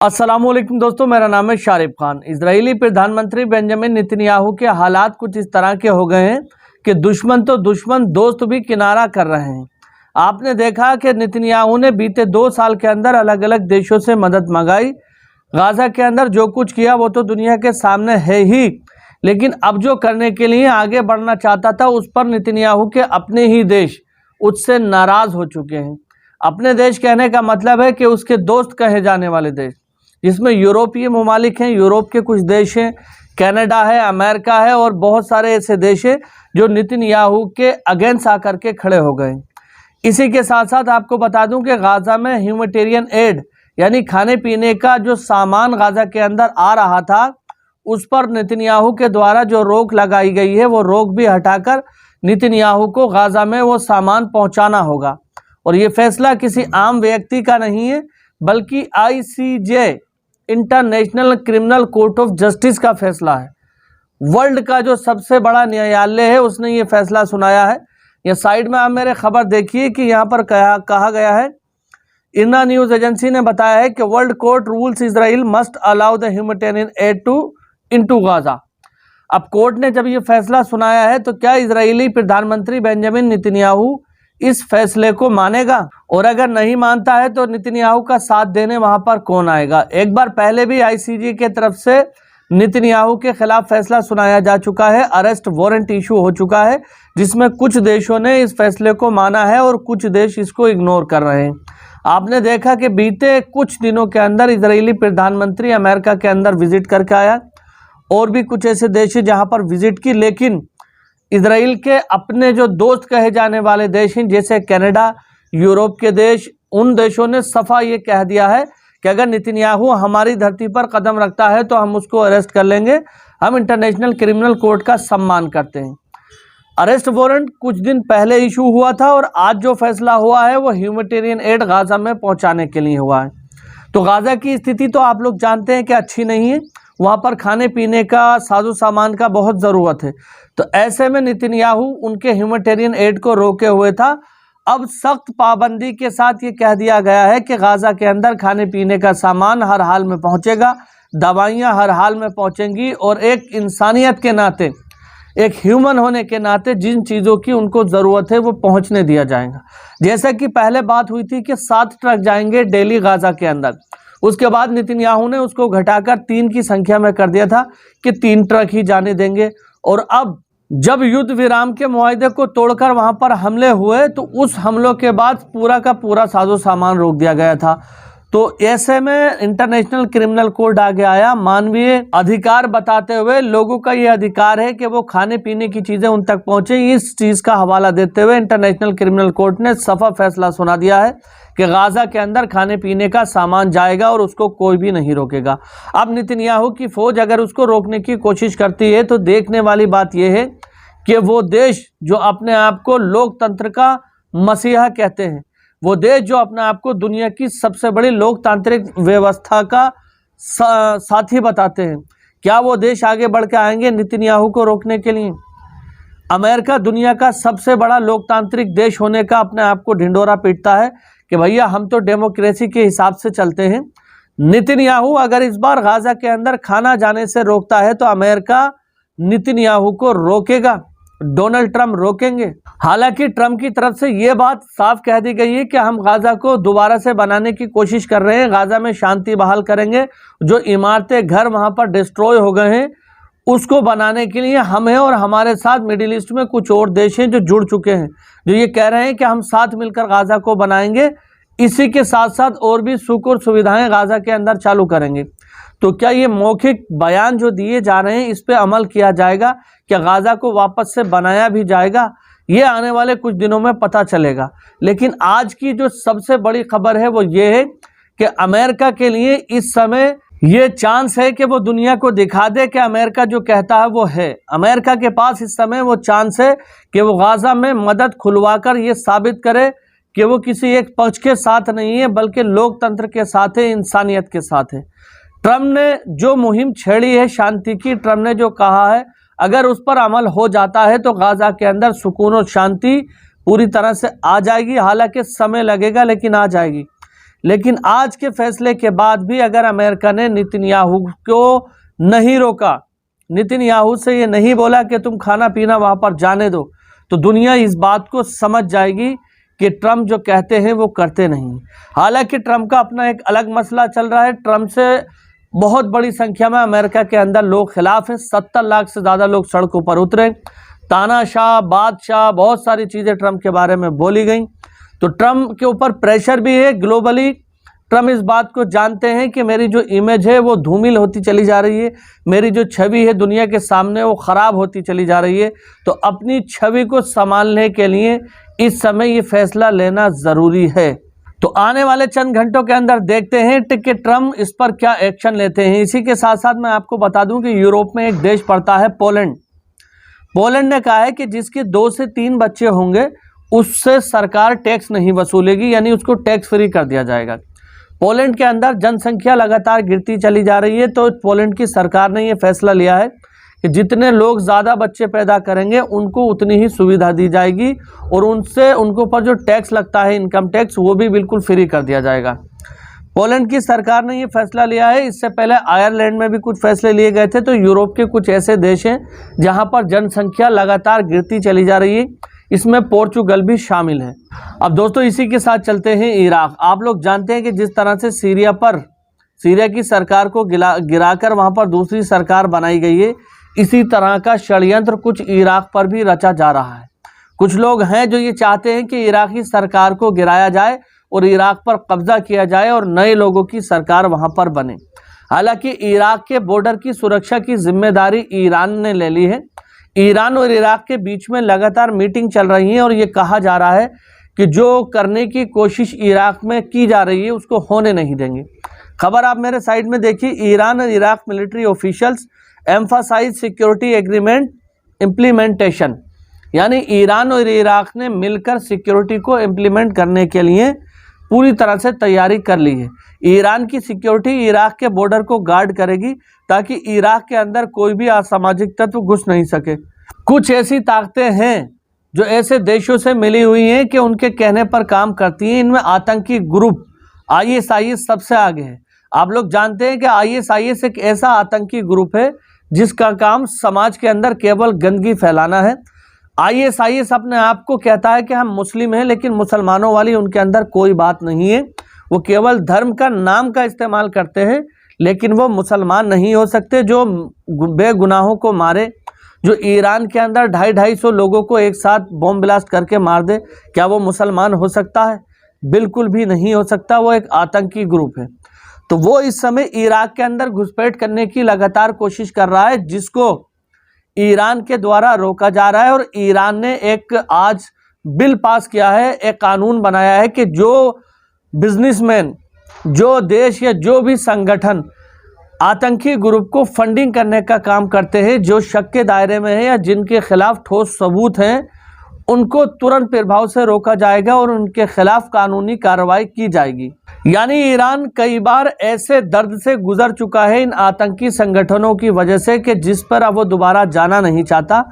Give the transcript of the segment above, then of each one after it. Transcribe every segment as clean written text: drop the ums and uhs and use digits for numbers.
अस्सलामुअलैकुम दोस्तों, मेरा नाम है शारिफ खान। इजरायली प्रधानमंत्री बेंजामिन नेतन्याहू के हालात कुछ इस तरह के हो गए हैं कि दुश्मन तो दुश्मन, दोस्त भी किनारा कर रहे हैं। आपने देखा कि नेतन्याहू ने बीते 2 साल के अंदर अलग अलग देशों से मदद मंगाई। गाजा के अंदर जो कुछ किया वो तो दुनिया के सामने है ही, लेकिन अब जो करने के लिए आगे बढ़ना चाहता था उस पर नेतन्याहू के अपने ही देश उससे नाराज हो चुके हैं। अपने देश कहने का मतलब है कि उसके दोस्त कहे जाने वाले देश, जिसमें यूरोपीय ममालिक हैं, यूरोप के कुछ देश हैं, कनाडा है, अमेरिका है और बहुत सारे ऐसे देश हैं जो नेतन्याहू के अगेंस्ट आकर के खड़े हो गए। इसी के साथ साथ आपको बता दूं कि गाजा में ह्यूमैनिटेरियन एड यानी खाने पीने का जो सामान गाजा के अंदर आ रहा था उस पर नेतन्याहू के द्वारा जो रोक लगाई गई है वो रोक भी हटाकर नेतन्याहू को गाजा में वो सामान पहुंचाना होगा। और ये फैसला किसी आम व्यक्ति का नहीं है बल्कि ICJ international criminal court of justice का फैसला है। वर्ल्ड का जो सबसे बड़ा न्यायालय है उसने ये फैसला सुनाया है। ये साइड में आप मेरे खबर देखिए कि यहाँ पर कहा गया है, इरना न्यूज़ एजेंसी ने बताया है कि world court rules Israel must allow the humanitarian add into Gaza. अब कोर्ट ने जब ये फैसला सुनाया है तो क्या इजरायली प्रधानमंत्री बेंजामिन नेतन्याहू इस फैसले को मानेगा? और अगर नहीं मानता है तो नेतन्याहू का साथ देने वहां पर कौन आएगा? एक बार पहले भी ICJ के तरफ से नेतन्याहू के खिलाफ फैसला सुनाया जा चुका है, अरेस्ट वारंट इशू हो चुका है, जिसमें कुछ देशों ने इस फैसले को माना है और कुछ देश इसको इग्नोर कर रहे हैं। आपने देखा कि बीते कुछ दिनों के अंदर इजरायली प्रधानमंत्री अमेरिका के अंदर विजिट करके आया और भी कुछ ऐसे देश हैं जहां पर विजिट की, लेकिन इजराइल के अपने जो दोस्त कहे जाने वाले देश हैं जैसे कनाडा, यूरोप के देश, उन देशों ने सफा ये कह दिया है कि अगर नेतन्याहू हमारी धरती पर कदम रखता है तो हम उसको अरेस्ट कर लेंगे। हम इंटरनेशनल क्रिमिनल कोर्ट का सम्मान करते हैं। अरेस्ट वारंट कुछ दिन पहले इशू हुआ था और आज जो फैसला हुआ है वो ह्यूमैनिटेरियन एड गाजा में पहुंचाने के लिए हुआ है। तो गाजा की स्थिति तो आप लोग जानते हैं कि अच्छी नहीं है, वहाँ पर खाने पीने का, साजो सामान का बहुत ज़रूरत है। तो ऐसे में नेतन्याहू उनके ह्यूमैनिटेरियन एड को रोके हुए था। अब सख्त पाबंदी के साथ ये कह दिया गया है कि गाजा के अंदर खाने पीने का सामान हर हाल में पहुंचेगा, दवाइयां हर हाल में पहुंचेंगी और एक इंसानियत के नाते, एक ह्यूमन होने के नाते जिन चीज़ों की उनको ज़रूरत है वो पहुंचने दिया जाएगा। जैसा कि पहले बात हुई थी कि 7 ट्रक जाएंगे डेली गाजा के अंदर, उसके बाद नेतन्याहू ने उसको घटाकर 3 की संख्या में कर दिया था कि 3 ट्रक ही जाने देंगे। और अब जब युद्ध विराम के मुआहदे को तोड़कर वहां पर हमले हुए तो उस हमलों के बाद पूरा का पूरा साजो सामान रोक दिया गया था। तो ऐसे में इंटरनेशनल क्रिमिनल कोर्ट आगे आया, मानवीय अधिकार बताते हुए लोगों का ये अधिकार है कि वो खाने पीने की चीजें उन तक पहुंचे। इस चीज का हवाला देते हुए इंटरनेशनल क्रिमिनल कोर्ट ने सफा फैसला सुना दिया है कि गाजा के अंदर खाने पीने का सामान जाएगा और उसको कोई भी नहीं रोकेगा। अब नेतन्याहू की फौज अगर उसको रोकने की कोशिश करती है तो देखने वाली बात यह है कि वो देश जो अपने आप को लोकतंत्र का मसीहा कहते हैं, वो देश जो अपने आप को दुनिया की सबसे बड़ी लोकतांत्रिक व्यवस्था का साथी बताते हैं, क्या वो देश आगे बढ़ के आएंगे नेतन्याहू को रोकने के लिए? अमेरिका दुनिया का सबसे बड़ा लोकतांत्रिक देश होने का अपने आप को ढिंडोरा पीटता है कि भैया हम तो डेमोक्रेसी के हिसाब से चलते हैं। नेतन्याहू अगर इस बार गाजा के अंदर खाना जाने से रोकता है तो अमेरिका नेतन्याहू को रोकेगा, डोनाल्ड ट्रंप रोकेंगे। हालांकि ट्रंप की तरफ से ये बात साफ कह दी गई है कि हम गाजा को दोबारा से बनाने की कोशिश कर रहे हैं, गाजा में शांति बहाल करेंगे, जो इमारतें, घर वहां पर डिस्ट्रॉय हो गए हैं उसको बनाने के लिए हम हैं और हमारे साथ मिडिल ईस्ट में कुछ और देश हैं जो जुड़ चुके हैं, जो ये कह रहे हैं कि हम साथ मिलकर गाजा को बनाएंगे। इसी के साथ साथ और भी सुख और सुविधाएं गाजा के अंदर चालू करेंगे। तो क्या ये मौखिक बयान जो दिए जा रहे हैं इस पे अमल किया जाएगा? क्या गाजा को वापस से बनाया भी जाएगा? ये आने वाले कुछ दिनों में पता चलेगा। लेकिन आज की जो सबसे बड़ी खबर है वो ये है कि अमेरिका के लिए इस समय ये चांस है कि वो दुनिया को दिखा दे कि अमेरिका जो कहता है वो है। अमेरिका के पास इस समय वो चांस है कि वो गाजा में मदद खुलवाकर ये साबित करे कि वो किसी एक पक्ष के साथ नहीं है बल्कि लोकतंत्र के साथ है, इंसानियत के साथ है। ट्रंप ने जो मुहिम छेड़ी है शांति की, ट्रंप ने जो कहा है अगर उस पर अमल हो जाता है तो गाजा के अंदर सुकून और शांति पूरी तरह से आ जाएगी। हालांकि समय लगेगा लेकिन आ जाएगी। लेकिन आज के फैसले के बाद भी अगर अमेरिका ने नेतन्याहू को नहीं रोका, नेतन्याहू से ये नहीं बोला कि तुम खाना पीना वहाँ पर जाने दो, तो दुनिया इस बात को समझ जाएगी कि ट्रम्प जो कहते हैं वो करते नहीं। हालांकि ट्रम्प का अपना एक अलग मसला चल रहा है। ट्रम्प से बहुत बड़ी संख्या में अमेरिका के अंदर लोग खिलाफ हैं। 70 लाख से ज़्यादा लोग सड़कों पर उतरे, तानाशाह, बादशाह, बहुत सारी चीज़ें ट्रम्प के बारे में बोली गई। तो ट्रम्प के ऊपर प्रेशर भी है ग्लोबली। ट्रम्प इस बात को जानते हैं कि मेरी जो इमेज है वो धूमिल होती चली जा रही है, मेरी जो छवि है दुनिया के सामने वो ख़राब होती चली जा रही है। तो अपनी छवि को संभालने के लिए इस समय ये फैसला लेना ज़रूरी है। तो आने वाले चंद घंटों के अंदर देखते हैं कि ट्रम्प इस पर क्या एक्शन लेते हैं। इसी के साथ साथ मैं आपको बता दूं कि यूरोप में एक देश पड़ता है पोलैंड। पोलैंड ने कहा है कि जिसके 2 से 3 बच्चे होंगे उससे सरकार टैक्स नहीं वसूलेगी, यानी उसको टैक्स फ्री कर दिया जाएगा। पोलैंड के अंदर जनसंख्या लगातार गिरती चली जा रही है, तो पोलैंड की सरकार ने यह फैसला लिया है कि जितने लोग ज़्यादा बच्चे पैदा करेंगे उनको उतनी ही सुविधा दी जाएगी और उनको पर जो टैक्स लगता है, इनकम टैक्स, वो भी बिल्कुल फ्री कर दिया जाएगा। पोलैंड की सरकार ने ये फैसला लिया है। इससे पहले आयरलैंड में भी कुछ फैसले लिए गए थे। तो यूरोप के कुछ ऐसे देश हैं जहां पर जनसंख्या लगातार गिरती चली जा रही है, इसमें पोर्चुगल भी शामिल है। अब दोस्तों इसी के साथ चलते हैं इराक। आप लोग जानते हैं कि जिस तरह से सीरिया की सरकार को गिराकर वहां पर दूसरी सरकार बनाई गई है, इसी तरह का षड्यंत्र कुछ इराक पर भी रचा जा रहा है। कुछ लोग हैं जो ये चाहते हैं कि इराकी सरकार को गिराया जाए और इराक पर कब्जा किया जाए और नए लोगों की सरकार वहां पर बने। हालांकि इराक के बॉर्डर की सुरक्षा की जिम्मेदारी ईरान ने ले ली है। ईरान और इराक के बीच में लगातार मीटिंग चल रही है और ये कहा जा रहा है कि जो करने की कोशिश इराक में की जा रही है उसको होने नहीं देंगे। खबर आप मेरे साइड में देखिए। ईरान और Iraq military officials emphasise security agreement implementation, यानी ईरान और इराक ने मिलकर सिक्योरिटी को इम्प्लीमेंट करने के लिए पूरी तरह से तैयारी कर ली है। ईरान की सिक्योरिटी इराक के बॉर्डर को गार्ड करेगी ताकि इराक के अंदर कोई भी असामाजिक तत्व घुस नहीं सके। कुछ ऐसी ताकतें हैं जो ऐसे देशों से मिली हुई हैं कि उनके कहने पर काम करती हैं। इनमें आतंकी ग्रुप ISIS सबसे आगे है। आप लोग जानते हैं कि ISIS एक ऐसा आतंकी ग्रुप है जिसका काम समाज के अंदर केवल गंदगी फैलाना है। ISIS अपने आप को कहता है कि हम मुस्लिम हैं, लेकिन मुसलमानों वाली उनके अंदर कोई बात नहीं है। वो केवल धर्म का नाम का इस्तेमाल करते हैं, लेकिन वो मुसलमान नहीं हो सकते। जो बेगुनाहों को मारे, जो ईरान के अंदर 250-250 लोगों को एक साथ बॉम्ब ब्लास्ट करके मार दे, क्या वो मुसलमान हो सकता है? बिल्कुल भी नहीं हो सकता। वो एक आतंकी ग्रुप है। तो वो इस समय इराक के अंदर घुसपैठ करने की लगातार कोशिश कर रहा है, जिसको ईरान के द्वारा रोका जा रहा है। और ईरान ने एक आज बिल पास किया है, एक कानून बनाया है कि जो बिजनेसमैन, जो देश या जो भी संगठन आतंकी ग्रुप को फंडिंग करने का काम करते हैं, जो शक के दायरे में है या जिनके खिलाफ ठोस सबूत हैं, उनको तुरंत प्रभाव से रोका जाएगा और उनके खिलाफ कानूनी कार्रवाई की जाएगी। यानी ईरान कई बार ऐसे दर्द से गुजर चुका है इन आतंकी संगठनों की वजह से कि जिस पर अब वो दोबारा जाना नहीं चाहता।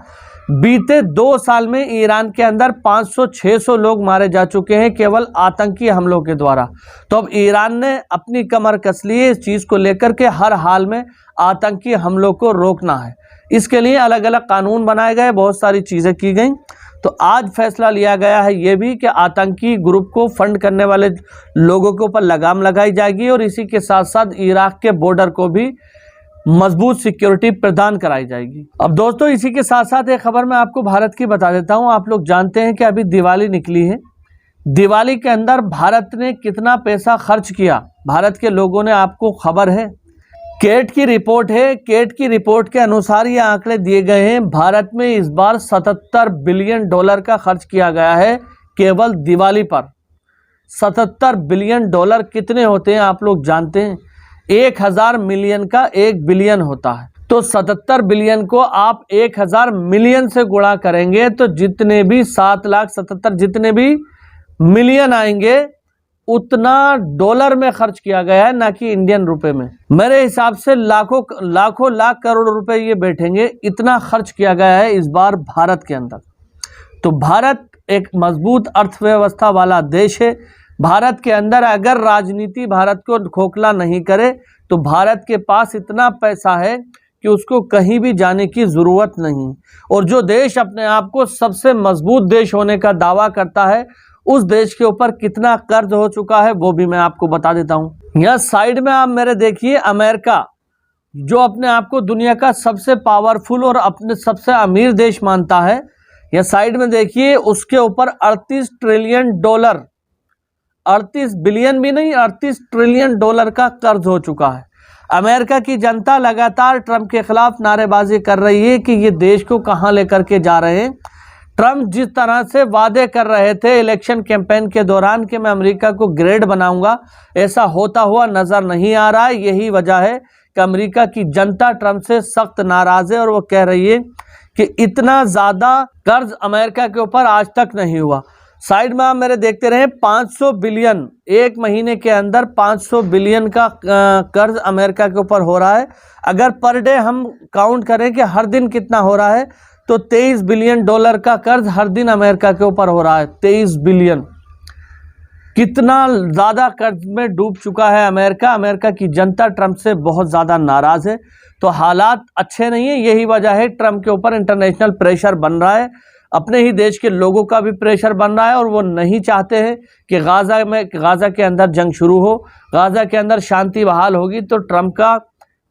बीते 2 साल में ईरान के अंदर 500-600 लोग मारे जा चुके हैं केवल आतंकी हमलों के द्वारा। तो अब ईरान ने अपनी कमर कस ली है इस चीज़ को लेकर के हर हाल में आतंकी हमलों को रोकना है। इसके लिए अलग अलग कानून बनाए गए, बहुत सारी चीज़ें की गई। तो आज फैसला लिया गया है ये भी कि आतंकी ग्रुप को फंड करने वाले लोगों के ऊपर लगाम लगाई जाएगी और इसी के साथ साथ इराक के बॉर्डर को भी मजबूत सिक्योरिटी प्रदान कराई जाएगी। अब दोस्तों इसी के साथ साथ एक खबर मैं आपको भारत की बता देता हूं। आप लोग जानते हैं कि अभी दिवाली निकली है। दिवाली के अंदर भारत ने कितना पैसा खर्च किया, भारत के लोगों ने, आपको खबर है? केट की रिपोर्ट है। केट की रिपोर्ट के अनुसार ये आंकड़े दिए गए हैं। भारत में इस बार $77 बिलियन का खर्च किया गया है केवल दिवाली पर। $77 बिलियन कितने होते हैं आप लोग जानते हैं? 1000 मिलियन का 1 बिलियन होता है। तो 77 बिलियन को आप 1000 मिलियन से गुणा करेंगे तो जितने भी 7,77,000 जितने भी मिलियन आएंगे उतना डॉलर में खर्च किया गया है, ना कि इंडियन रुपए में। मेरे हिसाब से लाखों लाख करोड़ रुपए ये बैठेंगे, इतना खर्च किया गया है इस बार भारत के अंदर। तो भारत एक मजबूत अर्थव्यवस्था वाला देश है। भारत के अंदर अगर राजनीति भारत को खोखला नहीं करे तो भारत के पास इतना पैसा है कि उसको कहीं भी जाने की ज़रूरत नहीं। और जो देश अपने आप को सबसे मजबूत देश होने का दावा करता है, उस देश के ऊपर कितना कर्ज हो चुका है वो भी मैं आपको बता देता हूँ। यहाँ साइड में आप मेरे देखिए, अमेरिका जो अपने आप को दुनिया का सबसे पावरफुल और अपने सबसे अमीर देश मानता है, या साइड में देखिए उसके ऊपर 38 ट्रिलियन डॉलर, 38 बिलियन भी नहीं, 38 ट्रिलियन डॉलर का कर्ज हो चुका है। अमेरिका की जनता लगातार ट्रंप के खिलाफ नारेबाजी कर रही है कि ये देश को कहां लेकर के जा रहे हैं। ट्रंप जिस तरह से वादे कर रहे थे इलेक्शन कैंपेन के दौरान कि मैं अमेरिका को ग्रेट बनाऊंगा, ऐसा होता हुआ नजर नहीं आ रहा है। यही वजह है कि अमेरिका की जनता ट्रंप से सख्त नाराज है और वो कह रही है कि इतना ज्यादा कर्ज अमेरिका के ऊपर आज तक नहीं हुआ। साइड में आप मेरे देखते रहे, 500 बिलियन एक महीने के अंदर 500 बिलियन का कर्ज अमेरिका के ऊपर हो रहा है। अगर पर डे हम काउंट करें कि हर दिन कितना हो रहा है, तो 23 बिलियन डॉलर का कर्ज हर दिन अमेरिका के ऊपर हो रहा है। 23 बिलियन, कितना ज़्यादा कर्ज में डूब चुका है अमेरिका। अमेरिका की जनता ट्रंप से बहुत ज़्यादा नाराज़ है, तो हालात अच्छे नहीं है। यही वजह है ट्रंप के ऊपर इंटरनेशनल प्रेशर बन रहा है, अपने ही देश के लोगों का भी प्रेशर बन रहा है, और वो नहीं चाहते हैं कि गाज़ा के अंदर जंग शुरू हो, गाज़ा के अंदर शांति बहाल होगी तो ट्रंप का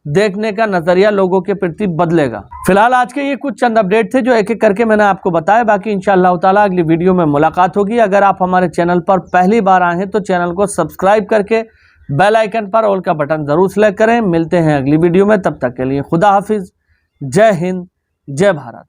देखने का नज़रिया लोगों के प्रति बदलेगा। फिलहाल आज के ये कुछ चंद अपडेट थे जो एक एक करके मैंने आपको बताया। बाकी इंशाअल्लाह ताला अगली वीडियो में मुलाकात होगी। अगर आप हमारे चैनल पर पहली बार आए हैं तो चैनल को सब्सक्राइब करके बेल आइकन पर ऑल का बटन ज़रूर सेलेक्ट करें। मिलते हैं अगली वीडियो में, तब तक के लिए खुदा हाफिज़, जय हिंद, जय भारत।